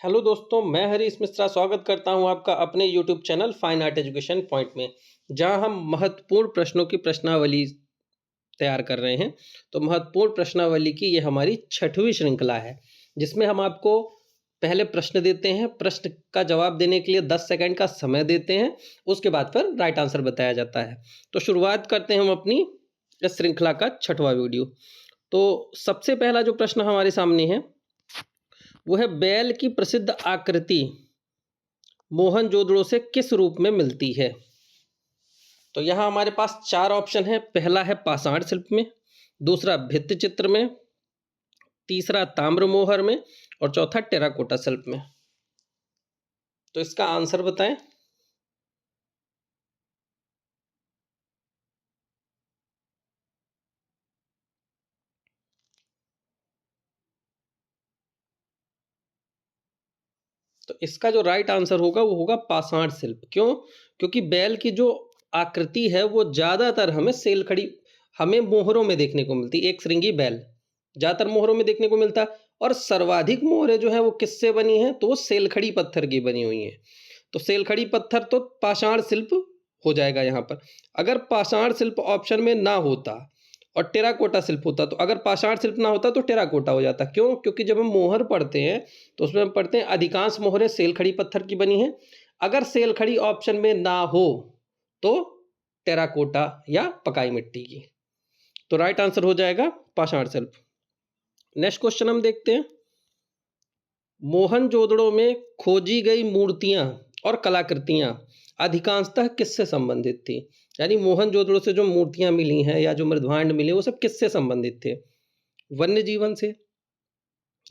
Hello दोस्तों, मैं हरीश मिश्रा स्वागत करता हूं आपका अपने YouTube channel fine art education point में, जहां हम महत्वपूर्ण प्रश्नों की प्रश्नावली तैयार कर रहे हैं। तो महत्वपूर्ण प्रश्नावली की ये हमारी 6वीं श्रृंखला है, जिसमें हम आपको पहले प्रश्न देते हैं, प्रश्न का जवाब देने के लिए 10 सेकंड का समय देते हैं, उसके बाद फिर राइट आंसर बताया जाता है। तो शुरुआत करते हैं हम अपनी इस श्रृंखला का 6वां वीडियो। तो सबसे पहला जो प्रश्न हमारे सामने है वो है, बैल की प्रसिद्ध आकृति मोहनजोदड़ो से किस रूप में मिलती है? तो यहाँ हमारे पास 4 ऑप्शन है। पहला है पाषाण शिल्प में, दूसरा भित्ति चित्र में, तीसरा ताम्र मोहर में और चौथा टेराकोटा शिल्प में। तो इसका आंसर बताएं। तो इसका जो राइट आंसर होगा वो होगा पाषाण शिल्प। क्यों? क्योंकि बैल की जो आकृति है वो ज्यादातर हमें मोहरों में देखने को मिलती है। एक श्रृंगी बैल ज्यादातर मोहरों में देखने को मिलता है, और सर्वाधिक मोहरें जो है वो किससे बनी हैं? तो वो सेलखड़ी पत्थर की बनी हुई हैं। तो सेलखड़ी पत्थर तो पाषाण शिल्प हो जाएगा यहाँ पर। अगर पाषाण शिल्प ऑप्शन में ना होता और टेराकोटा शिल्प होता, तो अगर पाषाण शिल्प ना होता तो टेराकोटा हो जाता। क्यों? क्योंकि जब हम मोहर पढ़ते हैं तो उसमें हम पढ़ते हैं अधिकांश मोहरें सेलखड़ी पत्थर की बनी हैं। अगर सेलखड़ी ऑप्शन में ना हो तो टेराकोटा या पकाई मिट्टी की। तो राइट आंसर हो जाएगा पाषाण शिल्प। नेक्स्ट क्वेश्चन हम देखते हैं। मोहनजोदड़ो में खोजी गई मूर्तियां और कलाकृतियां अधिकांशतः किससे संबंधित थी? यानी मोहनजोदड़ो से जो मूर्तियां मिली हैं या जो मृदभांड मिले वो सब किससे संबंधित थे? वन्य जीवन से,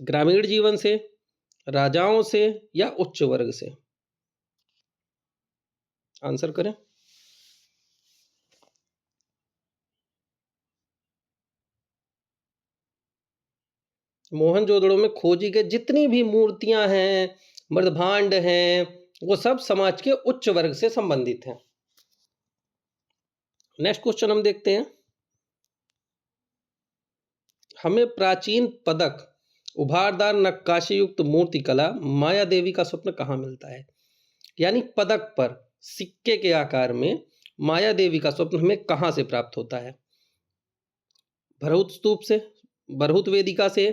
ग्रामीण जीवन से, राजाओं से या उच्च वर्ग से? आंसर करें। मोहनजोदड़ो में खोजी गई जितनी भी मूर्तियां हैं, मृदभांड हैं, वो सब समाज के उच्च वर्ग से संबंधित हैं। नेक्स्ट क्वेश्चन हम देखते हैं। हमें प्राचीन पदक उभारदार नक्काशी युक्त मूर्ति कला माया देवी का स्वप्न कहाँ मिलता है? यानी पदक पर सिक्के के आकार में माया देवी का स्वप्न हमें कहाँ से प्राप्त होता है? भरहुत स्तूप से, बरहुत वेदिका से,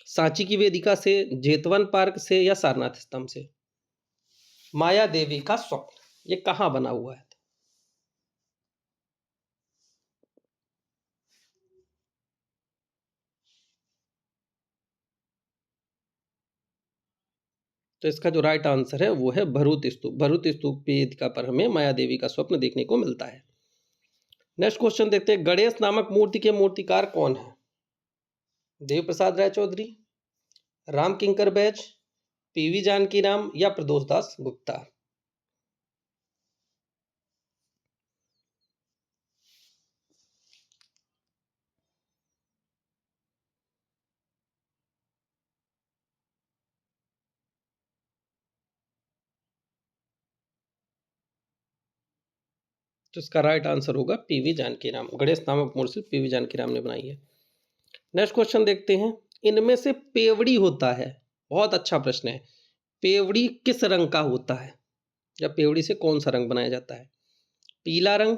सांची की वेदिका से, जेतवन पार्क से या सारनाथ स्तंभ से? माया देवी का स्वप्न ये कहाँ बना हुआ है? तो इसका जो राइट आंसर है वो है भरूत स्तूप। भरूत स्तूप वेदिका पर हमें माया देवी का स्वप्न देखने को मिलता है। नेक्स्ट क्वेश्चन देखते हैं। गणेश नामक मूर्ति के मूर्तिकार कौन है? देव प्रसाद राय चौधरी, राम किंकर बैज, पीवी जानकी राम या प्रदोष दास गुप्ता? तो इसका राइट आंसर होगा पीवी जानकी राम। गणेश नामक मूर्ति पीवी जानकी राम ने बनाई है। नेक्स्ट क्वेश्चन देखते हैं। इनमें से पेवड़ी होता है, बहुत अच्छा प्रश्न है, पेवड़ी किस रंग का होता है? या पेवड़ी से कौन सा रंग बनाया जाता है? पीला रंग,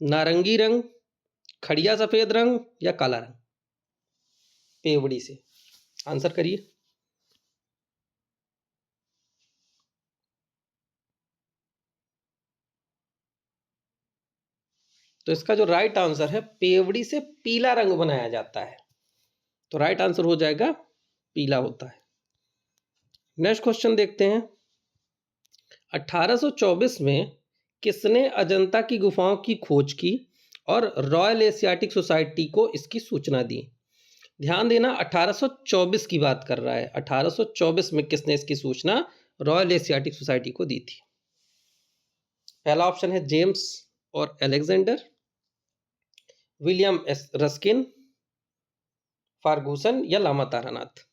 नारंगी रंग, खड़िया सफेद रंग या काला रंग? पेवड़ी से आंसर करिए। तो इसका जो राइट आंसर है, पेवड़ी से पीला रंग बनाया जाता है। तो राइट आंसर हो जाएगा पीला होता है। नेक्स्ट क्वेश्चन देखते हैं। 1824 में किसने अजंता की गुफाओं की खोज की और रॉयल एशियाटिक सोसाइटी को इसकी सूचना दी? ध्यान देना, 1824 की बात कर रहा है। 1824 में किसने इसकी सूचना रॉयल एशियाटिक सोसाइटी को दी थी? पहला ऑप्शन है जेम्स और अलेक्जेंडर, विलियम एस रस्किन, फार्गूसन या लामा तारानाथ?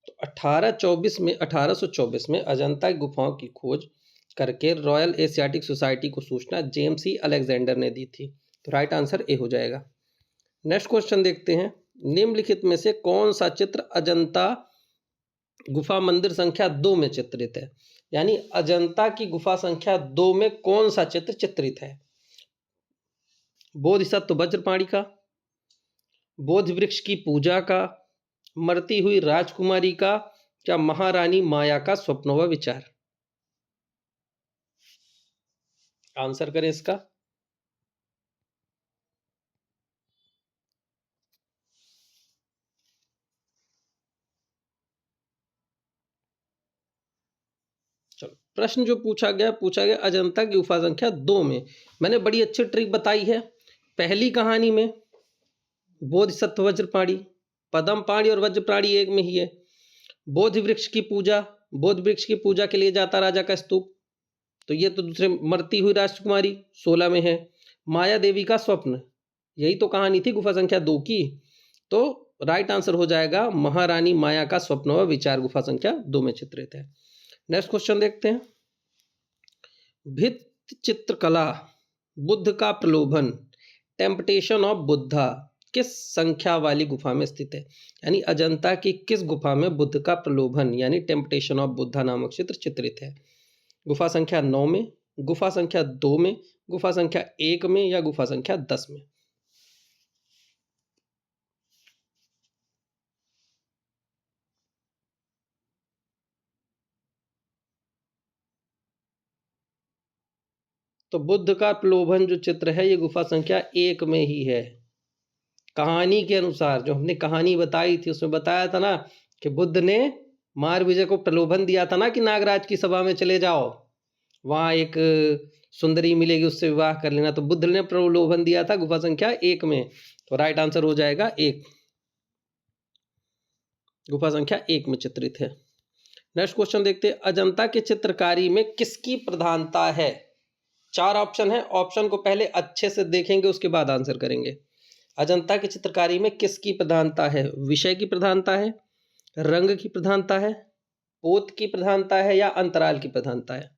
तो 1824 में 1824 में अजंता की गुफाओं की खोज करके रॉयल एशियाटिक सोसाइटी को सूचना जेम्स ई अलेक्जेंडर ने दी थी। तो राइट आंसर ए हो जाएगा। नेक्स्ट क्वेश्चन देखते हैं, निम्नलिखित में से कौन सा चित्र अजंता गुफा मंदिर संख्या 2 में चित्रित है? यानी अजंता की गुफा संख्या 2 में कौन सा चित्र चित्रित है? बोधिसत्व वज्रपाणी का, बोधि वृक्ष की पूजा का, मरती हुई राजकुमारी का, क्या महारानी माया का स्वप्न व विचार? आंसर करें इसका। चलो, प्रश्न जो पूछा गया अजंता की गुफा संख्या 2 में। मैंने बड़ी अच्छी ट्रिक बताई है। पहली कहानी में बोधिसत्व वज्रपाणी, पद्म पाणी और वज्रपाणी एक में ही है। बोधि वृक्ष की पूजा, बोधि वृक्ष की पूजा के लिए जाता राजा का स्तूप, तो ये तो दूसरे। मरती हुई राजकुमारी 16 में है। माया देवी का स्वप्न, यही तो कहानी थी गुफा संख्या 2 की। तो राइट आंसर हो जाएगा महारानी माया का स्वप्न व विचार, गुफा संख्या 2 में चित्रित है। नेक्स्ट क्वेश्चन देखते हैं, भित्ति चित्रकला बुद्ध का प्रलोभन, टेम्पटेशन ऑफ बुद्धा किस संख्या वाली गुफा में स्थित है? यानी अजंता की किस गुफा में बुद्ध का प्रलोभन यानी टेम्पटेशन ऑफ बुद्धा नामक चित्र चित्रित है? गुफा संख्या 9 में, गुफा संख्या 2 में, गुफा संख्या 1 में या गुफा संख्या 10 में? तो बुद्ध का प्रलोभन जो चित्र है ये गुफा संख्या 1 में ही है। कहानी के अनुसार, जो हमने कहानी बताई थी उसमें बताया था ना कि बुद्ध ने मार विजय को प्रलोभन दिया था ना कि नागराज की सभा में चले जाओ, वहां एक सुंदरी मिलेगी उससे विवाह कर लेना। तो बुद्ध ने प्रलोभन दिया था गुफा संख्या 1 में। तो राइट आंसर हो जाएगा 1, गुफा संख्या 1 में चित्रित है। नेक्स्ट क्वेश्चन देखते हैं, अजंता के चित्रकारी में किसकी प्रधानता है? 4 ऑप्शन है, ऑप्शन को पहले अच्छे से देखेंगे उसके बाद आंसर करेंगे। अजंता की चित्रकारी में किसकी प्रधानता है? विषय की प्रधानता है, रंग की प्रधानता है, पोत की प्रधानता है या अंतराल की प्रधानता है?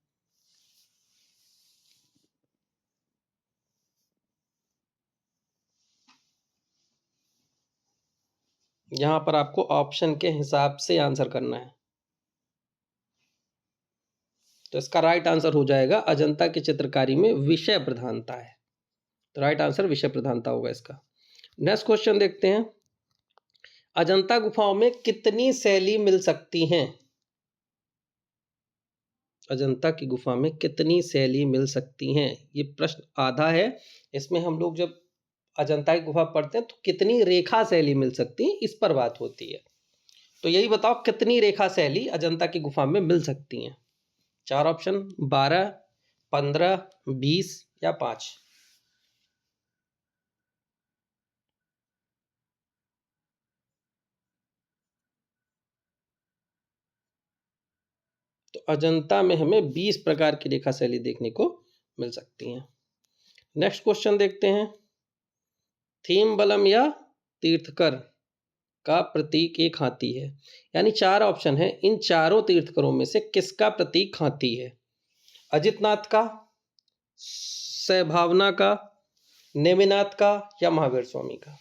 यहां पर आपको ऑप्शन के हिसाब से आंसर करना है। तो इसका राइट आंसर हो जाएगा अजंता की चित्रकारी में विषय प्रधानता है। तो राइट आंसर विषय प्रधानता होगा इसका। नेक्स्ट क्वेश्चन देखते हैं, अजंता गुफाओं में कितनी शैली मिल सकती हैं? अजंता की गुफा में कितनी शैली मिल सकती हैं? ये प्रश्न आधा है। इसमें हम लोग जब अजंता की गुफा पढ़ते हैं तो कितनी रेखा शैली मिल सकती है इस पर बात होती है। तो यही बताओ कितनी रेखा शैली अजंता की गुफा में मिल सकती हैं? 4 ऑप्शन, 12, 15, 20 या 5? तो अजंता में हमें 20 प्रकार की रेखा शैली देखने को मिल सकती हैं। नेक्स्ट क्वेश्चन देखते हैं, थीम बलम या तीर्थकर का प्रतीक एक हाथी है। यानी 4 ऑप्शन है, इन चारों तीर्थकरों में से किसका प्रतीक हाथी है? अजितनाथ का, सद्भावना का, नेमिनाथ का या महावीर स्वामी का?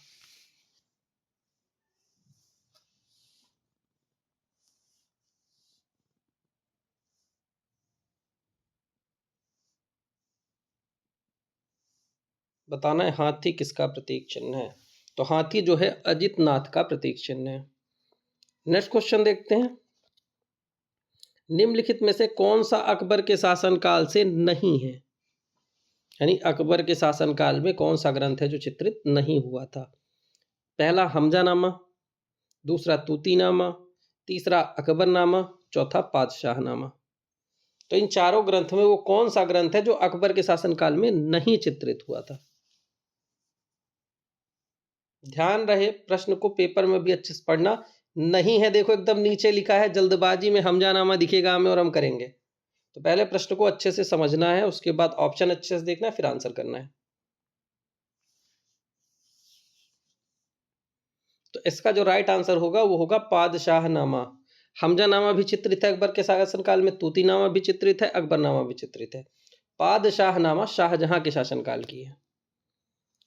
बताना है हाथी किसका प्रतीक चिन्ह है। तो हाथी जो है अजितनाथ का प्रतीक चिन्ह है। नेक्स्ट क्वेश्चन देखते हैं, निम्नलिखित में से कौन सा अकबर के शासनकाल से नहीं है? यानी अकबर के शासनकाल में कौन सा ग्रंथ है जो चित्रित नहीं हुआ था? पहला हमजानामा, दूसरा तूतीनामा, तीसरा अकबरनामा, चौथा पातशाहनामा। तो इन चारों ग्रंथ में वो कौन सा ग्रंथ है जो अकबर के शासनकाल में नहीं चित्रित हुआ था? ध्यान रहे प्रश्न को पेपर में भी अच्छे से पढ़ना। नहीं है देखो एकदम नीचे लिखा है, जल्दबाजी में हमजानामा दिखेगा हमें और हम करेंगे। तो पहले प्रश्न को अच्छे से समझना है, उसके बाद ऑप्शन अच्छे से देखना है, फिर आंसर करना है। तो इसका जो राइट आंसर होगा वो होगा पादशाहनामा। हमजानामा भी चित्रित है अकबर के शासनकाल में, तूतीनामा भी चित्रित है, अकबरनामा भी चित्रित है। पादशाहनामा शाहजहां के शासनकाल की है।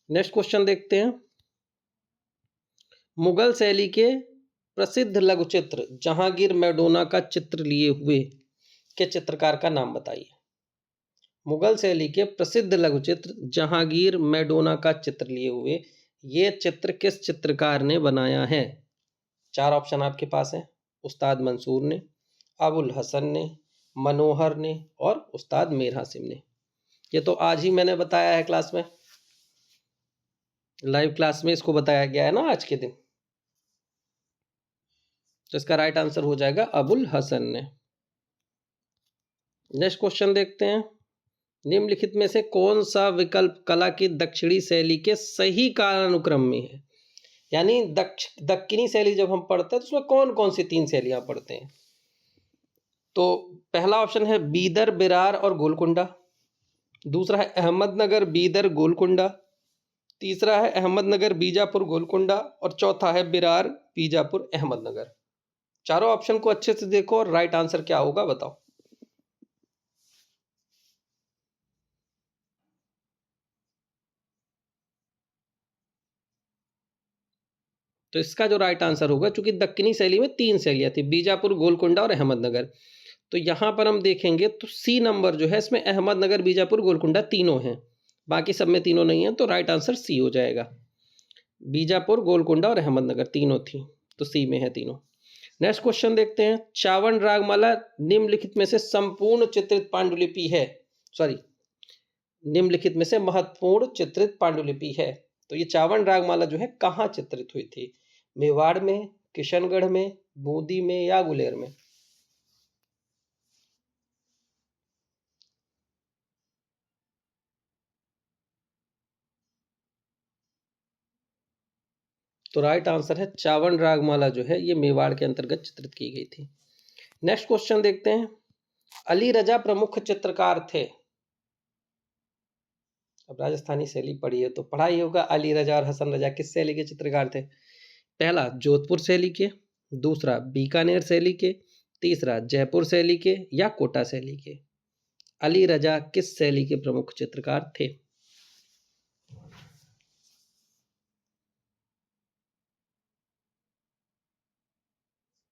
नेक्स्ट क्वेश्चन देखते हैं। मुगल शैली के प्रसिद्ध लघु चित्र जहांगीर मैडोना का चित्र लिए हुए के चित्रकार का नाम बताइए। मुगल शैली के प्रसिद्ध लघु चित्र जहांगीर मैडोना का चित्र लिए हुए ये चित्र किस चित्रकार ने बनाया है? 4 ऑप्शन आपके पास हैं। उस्ताद मंसूर ने, अबुल हसन ने, मनोहर ने और उस्ताद मीर हासिम ने। ये तो आज ही मैंने बताया है क्लास में, लाइव क्लास में इसको बताया गया है ना आज के दिन। तो इसका राइट आंसर हो जाएगा अबुल हसन ने। नेक्स्ट क्वेश्चन देखते हैं। निम्नलिखित में से कौन सा विकल्प कला की दक्षिणी शैली के सही कालानुक्रम में है? यानी दक्कनी शैली जब हम पढ़ते हैं तो उसमें कौन कौन सी 3 शैलियां पढ़ते हैं? तो पहला ऑप्शन है बीदर, बिरार और गोलकुंडा। दूसरा है अहमदनगर, बीदर, गोलकुंडा। तीसरा है अहमदनगर, बीजापुर, गोलकुंडा और चौथा है बिरार, बीजापुर, अहमदनगर। चारों ऑप्शन को अच्छे से देखो और राइट आंसर क्या होगा बताओ। तो इसका जो राइट आंसर होगा, चूंकि दक्कनी शैली में 3 शैलियां थी, बीजापुर, गोलकुंडा और अहमदनगर, तो यहां पर हम देखेंगे तो सी नंबर जो है इसमें अहमदनगर, बीजापुर, गोलकुंडा तीनों हैं, बाकी सब में तीनों नहीं है, तो राइट आंसर सी हो जाएगा। बीजापुर, गोलकुंडा और अहमदनगर तीनों थी, तो सी में है तीनों। नेक्स्ट क्वेश्चन देखते हैं। चावन रागमाला निम्नलिखित में से संपूर्ण चित्रित पांडुलिपि है, सॉरी निम्नलिखित में से महत्वपूर्ण चित्रित पांडुलिपि है। तो ये चावन रागमाला जो है कहाँ चित्रित हुई थी? मेवाड़ में, किशनगढ़ में, बूंदी में या गुलेर में? तो राइट आंसर है चावन रागमाला जो है ये मेवाड़ के अंतर्गत चित्रित की गई थी। नेक्स्ट क्वेश्चन देखते हैं। अली रजा प्रमुख चित्रकार थे। अब राजस्थानी शैली पढ़ी है तो पढ़ा ही होगा, अली रजा और हसन रजा किस शैली के चित्रकार थे? पहला जोधपुर शैली के, दूसरा बीकानेर शैली के, तीसरा जयपुर शैली के या कोटा शैली के? अली रजा किस शैली के प्रमुख चित्रकार थे?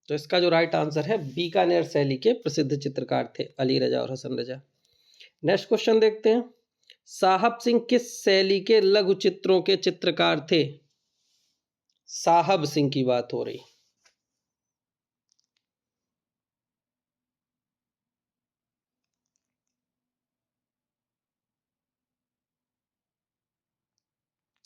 तो इसका जो राइट आंसर है बीकानेर शैली के प्रसिद्ध चित्रकार थे अली रजा और हसन रजा। नेक्स्ट क्वेश्चन देखते हैं। साहब सिंह किस शैली के लघु चित्रों के चित्रकार थे? साहब सिंह की बात हो रही।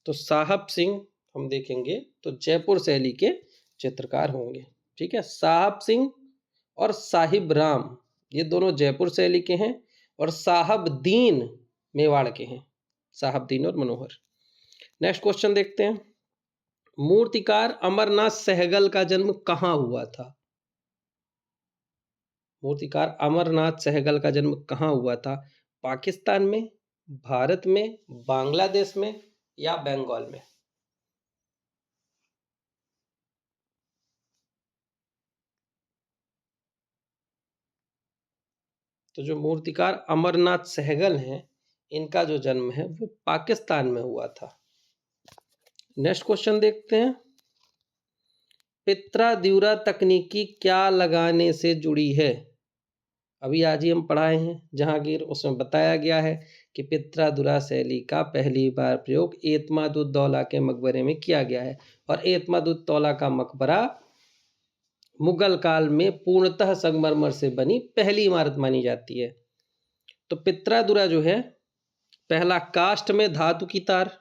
तो साहब सिंह हम देखेंगे तो जयपुर शैली के चित्रकार होंगे। ठीक है, साहब सिंह और साहिब राम ये दोनों जयपुर शैली के हैं और साहब दीन मेवाड़ के हैं, साहब दीन और मनोहर। नेक्स्ट क्वेश्चन देखते हैं। मूर्तिकार अमरनाथ सहगल का जन्म कहाँ हुआ था? मूर्तिकार अमरनाथ सहगल का जन्म कहाँ हुआ था? पाकिस्तान में, भारत में, बांग्लादेश में या बंगाल में? तो जो मूर्तिकार अमरनाथ सहगल हैं इनका जो जन्म है वो पाकिस्तान में हुआ था। नेक्स्ट क्वेश्चन देखते हैं। पित्रा-द्युरा तकनीकी क्या लगाने से जुड़ी है? अभी आज ही हम पढ़ाए हैं जहांगीर, उसमें बताया गया है कि पित्रा-द्युरा शैली का पहली बार प्रयोग एतमादुद्दौला के मकबरे में किया गया है और एतमादुद्दौला का मकबरा मुगल काल में पूर्णतः संगमरमर से बनी पहली इमारत मानी जाती है। तो पित्रा-द्युरा जो है, पहला कास्ट में धातु की तार,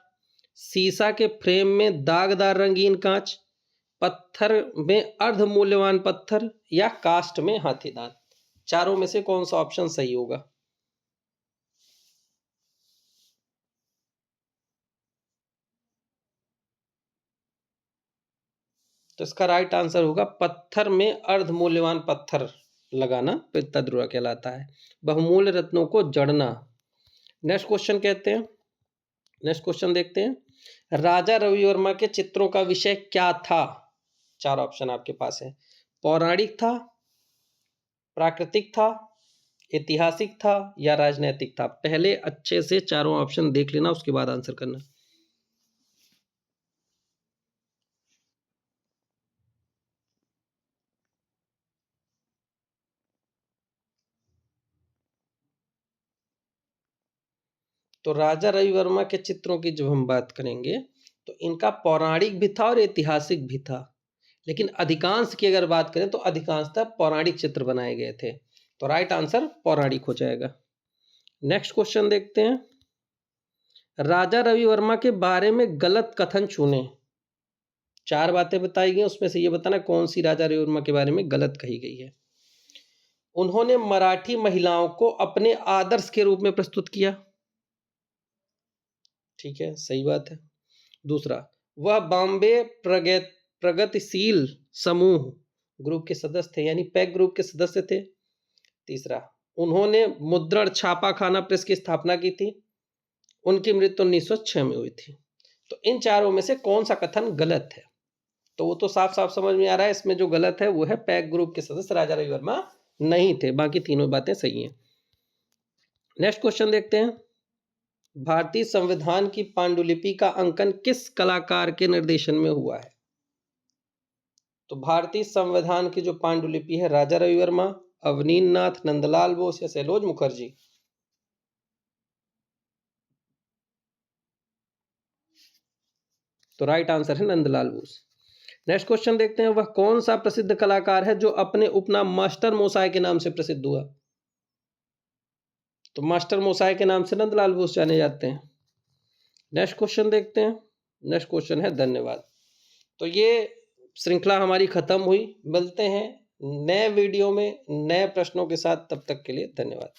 सीसा के फ्रेम में दागदार रंगीन कांच, पत्थर में अर्ध मूल्यवान पत्थर या कास्ट में हाथी दांत? चारों में से कौन सा ऑप्शन सही होगा? तो इसका राइट आंसर होगा पत्थर में अर्ध मूल्यवान पत्थर लगाना पित्रा-द्युरा कहलाता है। बहुमूल्य रत्नों को जड़ना। नेक्स्ट क्वेश्चन कहते हैं, नेक्स्ट क्वेश्चन देखते हैं। राजा रवि वर्मा के चित्रों का विषय क्या था? 4 ऑप्शन आपके पास है। पौराणिक था, प्राकृतिक था, ऐतिहासिक था या राजनैतिक था? पहले अच्छे से चारों ऑप्शन देख लेना, उसके बाद आंसर करना। तो राजा रवि वर्मा के चित्रों की जब हम बात करेंगे तो इनका पौराणिक भी था और ऐतिहासिक भी था, लेकिन अधिकांश की अगर बात करें तो अधिकांशतः पौराणिक चित्र बनाए गए थे, तो राइट आंसर पौराणिक हो जाएगा। नेक्स्ट क्वेश्चन देखते हैं। राजा रवि वर्मा के बारे में गलत कथन चुने। 4 बातें बताई गई, उसमें से ये बताना कौन सी राजा रवि वर्मा के बारे में गलत कही गई है। उन्होंने मराठी महिलाओं को अपने आदर्श के रूप में प्रस्तुत किया, ठीक है, सही बात है। दूसरा, वह बॉम्बे प्रगतिशील समूह ग्रुप के सदस्य थे, यानी पैक ग्रुप के सदस्य थे। तीसरा, उन्होंने मुद्रण छापाखाना प्रेस की स्थापना की थी, उनकी मृत्यु 1906 में हुई थी। तो इन चारों में से कौन सा कथन गलत है? तो वो तो साफ साफ समझ में आ रहा है, इसमें जो गलत है वो है पैक ग्रुप के सदस्य राजा रवि वर्मा नहीं थे, बाकी तीनों बातें सही हैं। नेक्स्ट क्वेश्चन देखते हैं। भारतीय संविधान की पांडुलिपि का अंकन किस कलाकार के निर्देशन में हुआ है? तो भारतीय संविधान की जो पांडुलिपि है, राजा रवि वर्मा, अवनींद्र नाथ, नंदलाल बोस या सैलोज मुखर्जी? तो राइट आंसर है नंदलाल बोस। नेक्स्ट क्वेश्चन देखते हैं। वह कौन सा प्रसिद्ध कलाकार है जो अपने उपनाम मास्टर मोसाय के नाम से प्रसिद्ध हुआ? तो मास्टर मोसाय के नाम से नंदलाल बोस जाने जाते हैं। नेक्स्ट क्वेश्चन देखते हैं। नेक्स्ट क्वेश्चन है धन्यवाद। तो ये श्रृंखला हमारी खत्म हुई। मिलते हैं नए वीडियो में नए प्रश्नों के साथ, तब तक के लिए धन्यवाद।